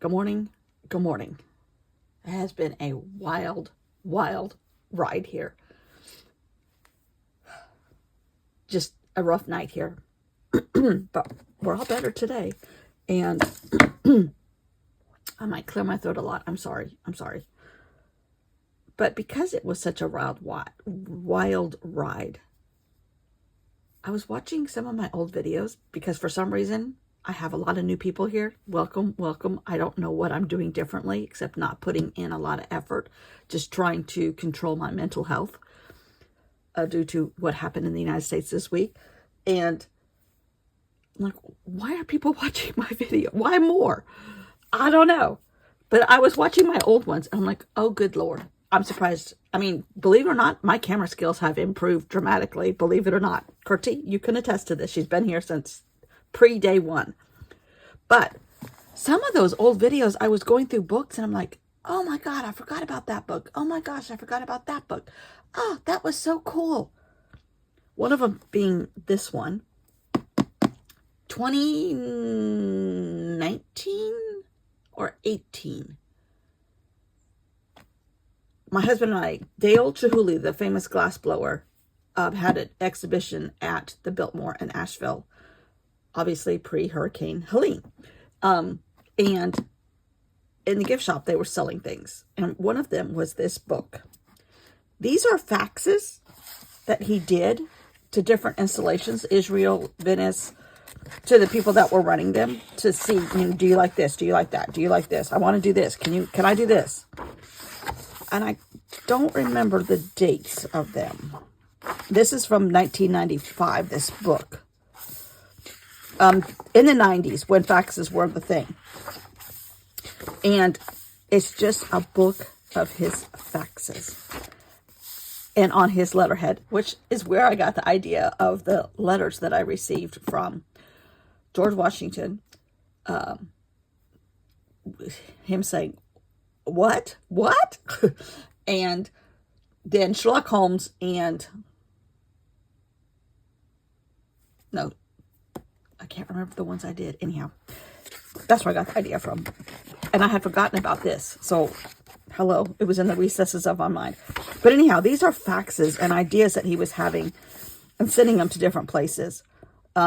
Good morning. Good morning. It has been a wild, wild ride here. Just a rough night here. But we're all better today. And I might clear my throat a lot. I'm sorry. But because it was such a wild ride, I was watching some of my old videos because for some reason I have a lot of new people here. Welcome, welcome. I don't know what I'm doing differently except not putting in a lot of effort, just trying to control my mental health due to what happened in the United States this week. And I'm like, why are people watching my video? Why more? I don't know. But I was watching my old ones and I'm like, oh, good Lord. I'm surprised. I mean, believe it or not, my camera skills have improved dramatically. Believe it or not. Kurti, you can attest to this. She's been here since pre-day one. But some of those old videos, I was going through books and I'm like, oh my God, I forgot about that book. Oh my gosh, I forgot about that book. Oh, that was so cool. One of them being this one. 2019 or 18. My husband and I, Dale Chihuly, the famous glassblower, had an exhibition at the Biltmore in Asheville, obviously pre-Hurricane Helene. And in the gift shop, they were selling things. And one of them was this book. These are faxes that he did to different installations, Israel, Venice, to the people that were running them to see, do you like this? Do you like that? Do you like this? I want to do this. Can I do this? And I don't remember the dates of them. This is from 1995, this book. In the 90s, when faxes were the thing. And it's just a book of his faxes. And on his letterhead, which is where I got the idea of the letters that I received from George Washington. Him saying, what? And then Sherlock Holmes and... No, I can't remember the ones I did. Anyhow, that's where I got the idea from. And I had forgotten about this. So, hello, it was in the recesses of my mind. But anyhow, these are faxes and ideas that he was having and sending them to different places.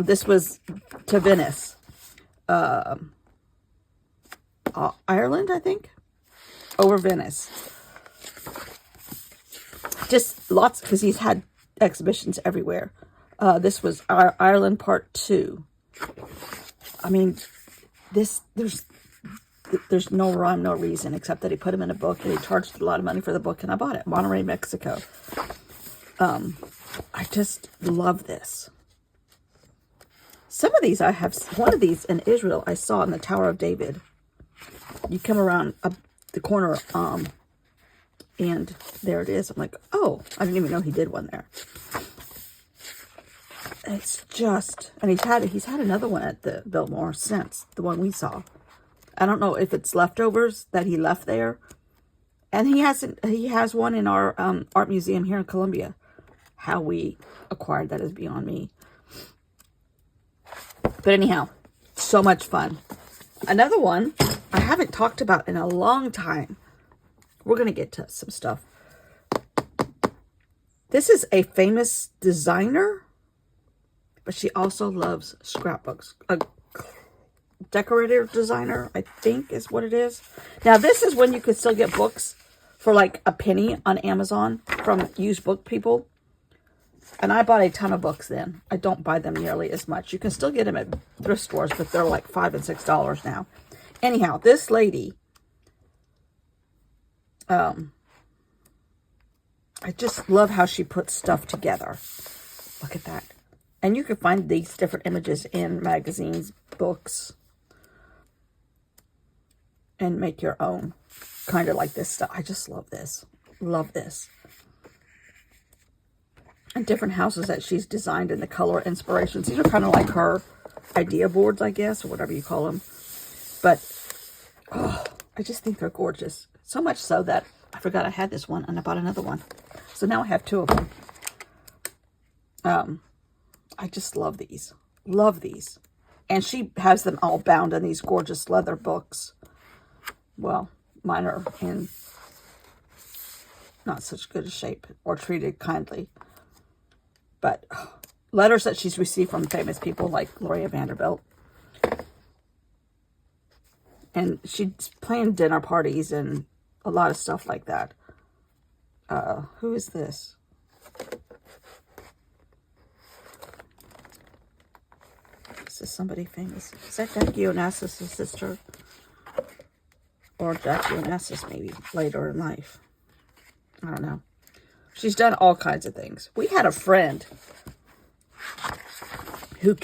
This was to Venice. Ireland, I think. Over Venice. Just lots, because he's had exhibitions everywhere. This was Ireland Part 2. I mean, there's no rhyme, no reason, except that he put him in a book and he charged a lot of money for the book, and I bought it. Monterrey, Mexico. I just love this. Some of these I have, one of these in Israel I saw in the Tower of David. You come around up the corner, and there it is. I'm like, oh, I didn't even know he did one there. It's just, and he's had another one at the Biltmore since the one we saw. I don't know if it's leftovers that he left there. And he has one in our art museum here in Columbia. How we acquired that is beyond me. But anyhow, so much fun. Another one I haven't talked about in a long time. We're going to get to some stuff. This is a famous designer, but she also loves scrapbooks. A decorator designer, I think is what it is. Now, this is when you could still get books for like a penny on Amazon from used book people. And I bought a ton of books then. I don't buy them nearly as much. You can still get them at thrift stores, but they're like $5 and $6 now. Anyhow, this lady, I just love how she puts stuff together. Look at that. And you can find these different images in magazines, books, and make your own. Kind of like this stuff. I just love this. Love this. And different houses that she's designed and the color inspirations. These are kind of like her idea boards, I guess, or whatever you call them. But, oh, I just think they're gorgeous. So much so that I forgot I had this one and I bought another one. So now I have two of them. I just love these. Love these. And she has them all bound in these gorgeous leather books. well, mine are in not such good a shape or treated kindly. But letters that she's received from famous people like Gloria Vanderbilt. And she's planned dinner parties and a lot of stuff like that. Who is this? Is this somebody famous? Is that Jackie Onassis' sister? Or Jackie Onassis maybe later in life. I don't know. She's done all kinds of things. We had a friend who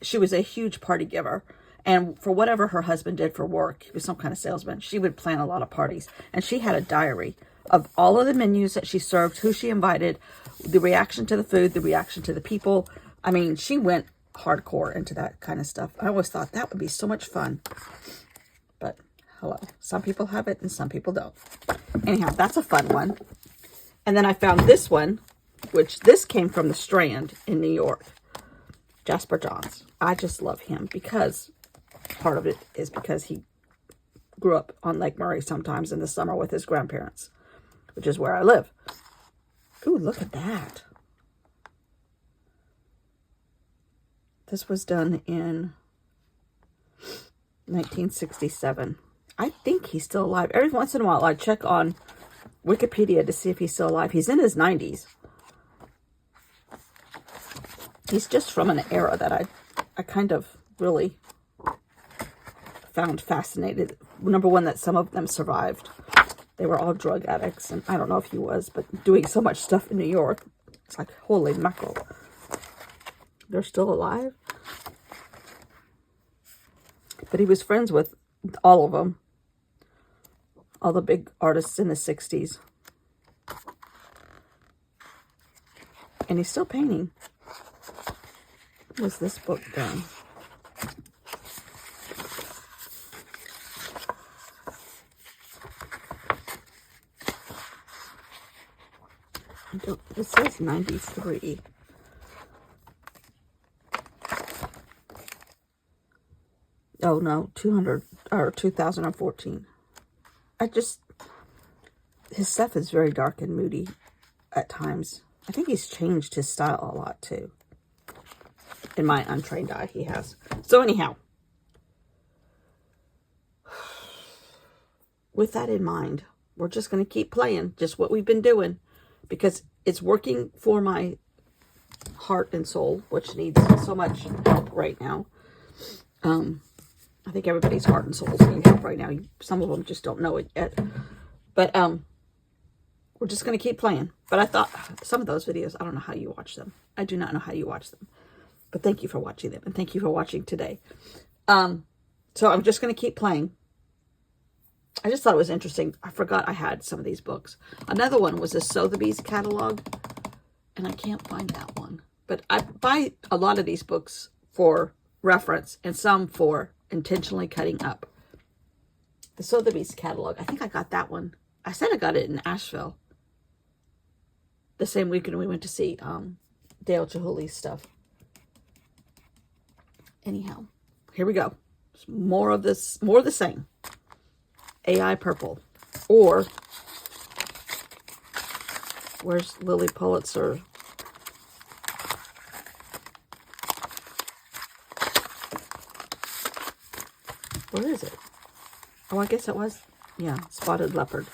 she was a huge party giver. And for whatever her husband did for work, he was some kind of salesman, she would plan a lot of parties. And she had a diary of all of the menus that she served, who she invited, the reaction to the food, the reaction to the people. I mean, she went hardcore into that kind of stuff. I always thought that would be so much fun. But, hello. Some people have it and some people don't. Anyhow, that's a fun one. And then I found this one, which this came from the Strand in New York. Jasper Johns. I just love him because part of it is because he grew up on Lake Murray sometimes in the summer with his grandparents, which is where I live. Ooh, look at that. This was done in 1967. I think he's still alive. Every once in a while, I check on Wikipedia to see if he's still alive. He's in his 90s. He's just from an era that I kind of really found fascinated. Number one, that some of them survived. They were all drug addicts, and I don't know if he was, but doing so much stuff in New York, it's like, holy mackerel. They're still alive? But he was friends with all of them. All the big artists in the 60s. And he's still painting. When was this book done? It says 93. Oh no, 2014. His stuff is very dark and moody at times. I think he's changed his style a lot too. In my untrained eye, he has. So anyhow, with that in mind, we're just going to keep playing just what we've been doing because it's working for my heart and soul, which needs so much help right now. I think everybody's heart and soul is needing help right now. Some of them just don't know it yet. But we're just going to keep playing. But I thought some of those videos, I don't know how you watch them. I do not know how you watch them. But thank you for watching them. And thank you for watching today. So I'm just going to keep playing. I just thought it was interesting. I forgot I had some of these books. Another one was a Sotheby's catalog. And I can't find that one. But I buy a lot of these books for reference and some for intentionally cutting up. The Sotheby's catalog. I think I got that one. I said I got it in Asheville. The same weekend we went to see Dale Chihuly's stuff. Anyhow, here we go. More of this, more of the same. AI Purple. Or, where's Lily Pulitzer? Where is it? Oh, I guess it was, yeah, Spotted Leopard.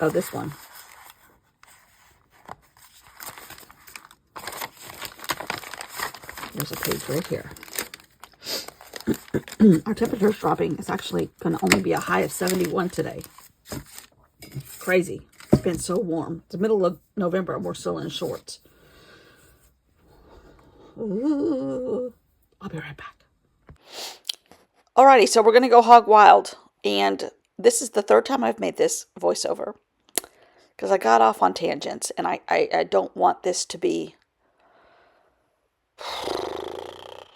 Oh, this one. There's a page right here. Our temperature's dropping. It's actually going to only be a high of 71 today. Crazy. It's been so warm. It's the middle of November and we're still in shorts. Ooh. I'll be right back. Alrighty, so we're going to go hog wild. And this is the third time I've made this voiceover. Because I got off on tangents. And I don't want this to be,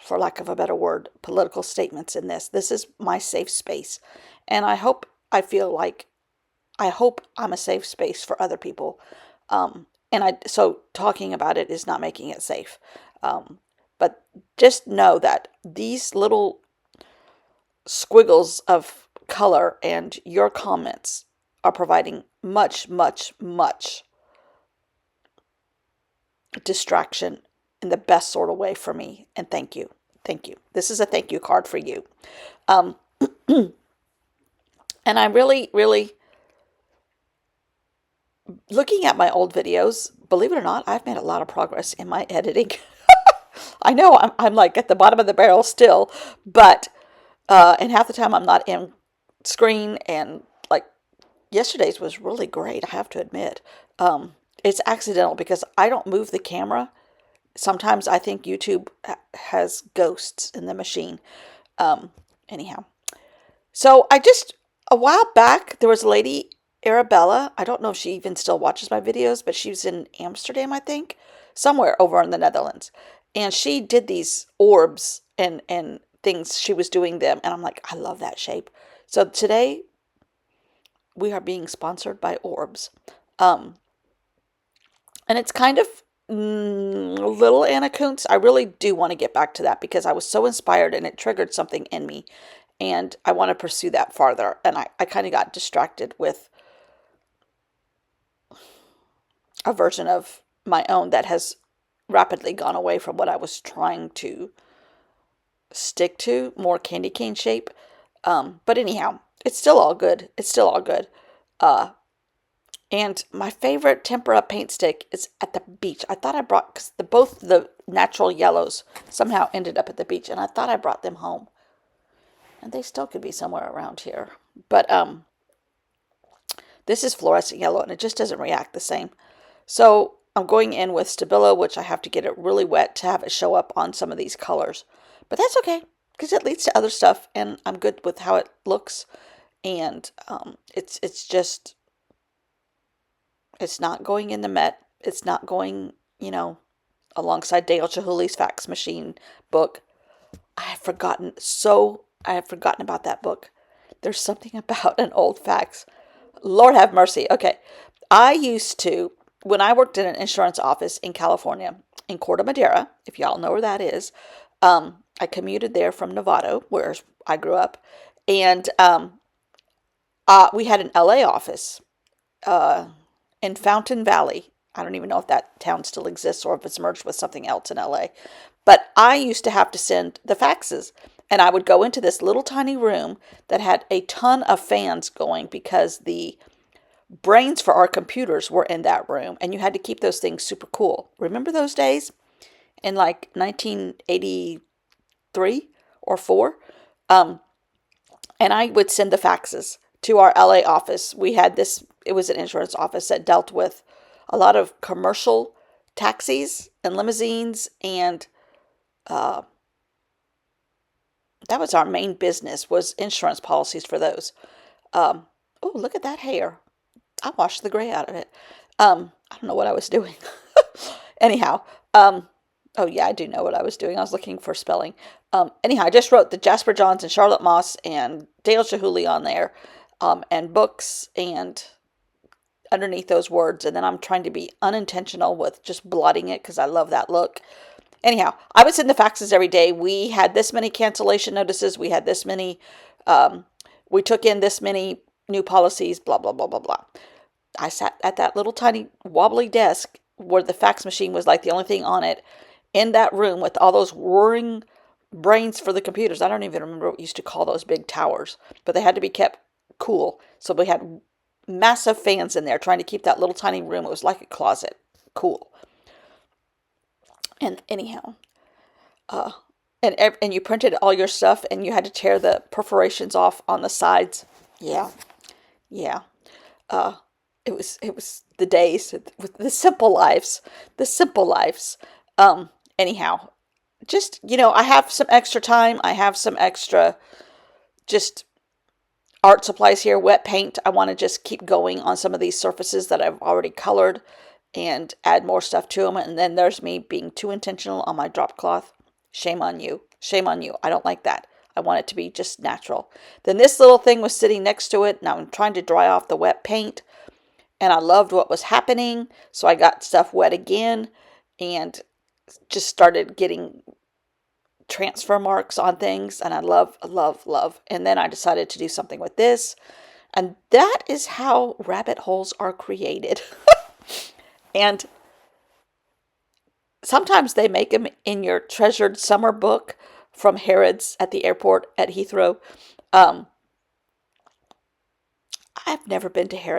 for lack of a better word, political statements in this. This is my safe space. And I hope I'm a safe space for other people. So talking about it is not making it safe. But just know that these little squiggles of color and your comments are providing much, much, much distraction in the best sort of way for me. And thank you. Thank you. This is a thank you card for you. Um, and I really, really, looking at my old videos, believe it or not, I've made a lot of progress in my editing. I know I'm like at the bottom of the barrel still, but, and half the time I'm not in screen, and like yesterday's was really great, I have to admit. It's accidental because I don't move the camera. Sometimes I think YouTube has ghosts in the machine. Anyhow, so a while back, there was a lady, Arabella. I don't know if she even still watches my videos, but she was in Amsterdam, I think, somewhere over in the Netherlands. And she did these orbs and things. She was doing them. And I'm like, I love that shape. So today we are being sponsored by orbs. And it's kind of a little Anna Kuntz. I really do want to get back to that because I was so inspired and it triggered something in me. And I want to pursue that farther. And I kind of got distracted with a version of my own that has rapidly gone away from what I was trying to stick to, more candy cane shape. But anyhow, it's still all good. It's still all good. And my favorite tempera paint stick is at the beach. I thought I brought, because both the natural yellows somehow ended up at the beach, and I thought I brought them home. And they still could be somewhere around here. But this is fluorescent yellow, and it just doesn't react the same. So I'm going in with Stabilo, which I have to get it really wet to have it show up on some of these colors. But that's okay, because it leads to other stuff, and I'm good with how it looks. And it's just, it's not going in the Met. It's not going, alongside Dale Chihuly's fax machine book. I have forgotten about that book. There's something about an old fax. Lord have mercy. Okay. I used to, when I worked in an insurance office in California, in Corte Madera, if y'all know where that is, I commuted there from Novato, where I grew up, and we had an LA office in Fountain Valley. I don't even know if that town still exists or if it's merged with something else in LA. But I used to have to send the faxes, and I would go into this little tiny room that had a ton of fans going because the brains for our computers were in that room, and you had to keep those things super cool. Remember those days in like 1983 or 4? And I would send the faxes to our LA office. We had this, it was an insurance office that dealt with a lot of commercial taxis and limousines, and that was our main business, was insurance policies for those. Oh, look at that hair. I washed the gray out of it. I don't know what I was doing. Anyhow, oh yeah, I do know what I was doing. I was looking for spelling. Anyhow, I just wrote the Jasper Johns and Charlotte Moss and Dale Chihuly on there, and books and underneath those words. And then I'm trying to be unintentional with just blotting it because I love that look. Anyhow, I would send the faxes every day. We had this many cancellation notices. We had this many, we took in this many new policies, blah, blah, blah, blah, blah. I sat at that little tiny wobbly desk where the fax machine was like the only thing on it in that room with all those whirring brains for the computers. I don't even remember what we used to call those big towers, but they had to be kept cool. So we had massive fans in there trying to keep that little tiny room. It was like a closet. Cool. And anyhow, and you printed all your stuff and you had to tear the perforations off on the sides. Yeah. Yeah. It was the days with the simple lives, anyhow, just, I have some extra time. I have some extra just art supplies here, wet paint. I want to just keep going on some of these surfaces that I've already colored and add more stuff to them. And then there's me being too intentional on my drop cloth. Shame on you. Shame on you. I don't like that. I want it to be just natural. Then this little thing was sitting next to it, and I'm trying to dry off the wet paint. And I loved what was happening, so I got stuff wet again and just started getting transfer marks on things, and I love, love, love. And then I decided to do something with this, and that is how rabbit holes are created. And sometimes they make them in your treasured summer book from Harrods at the airport at Heathrow. Um, I've never been to Harrods.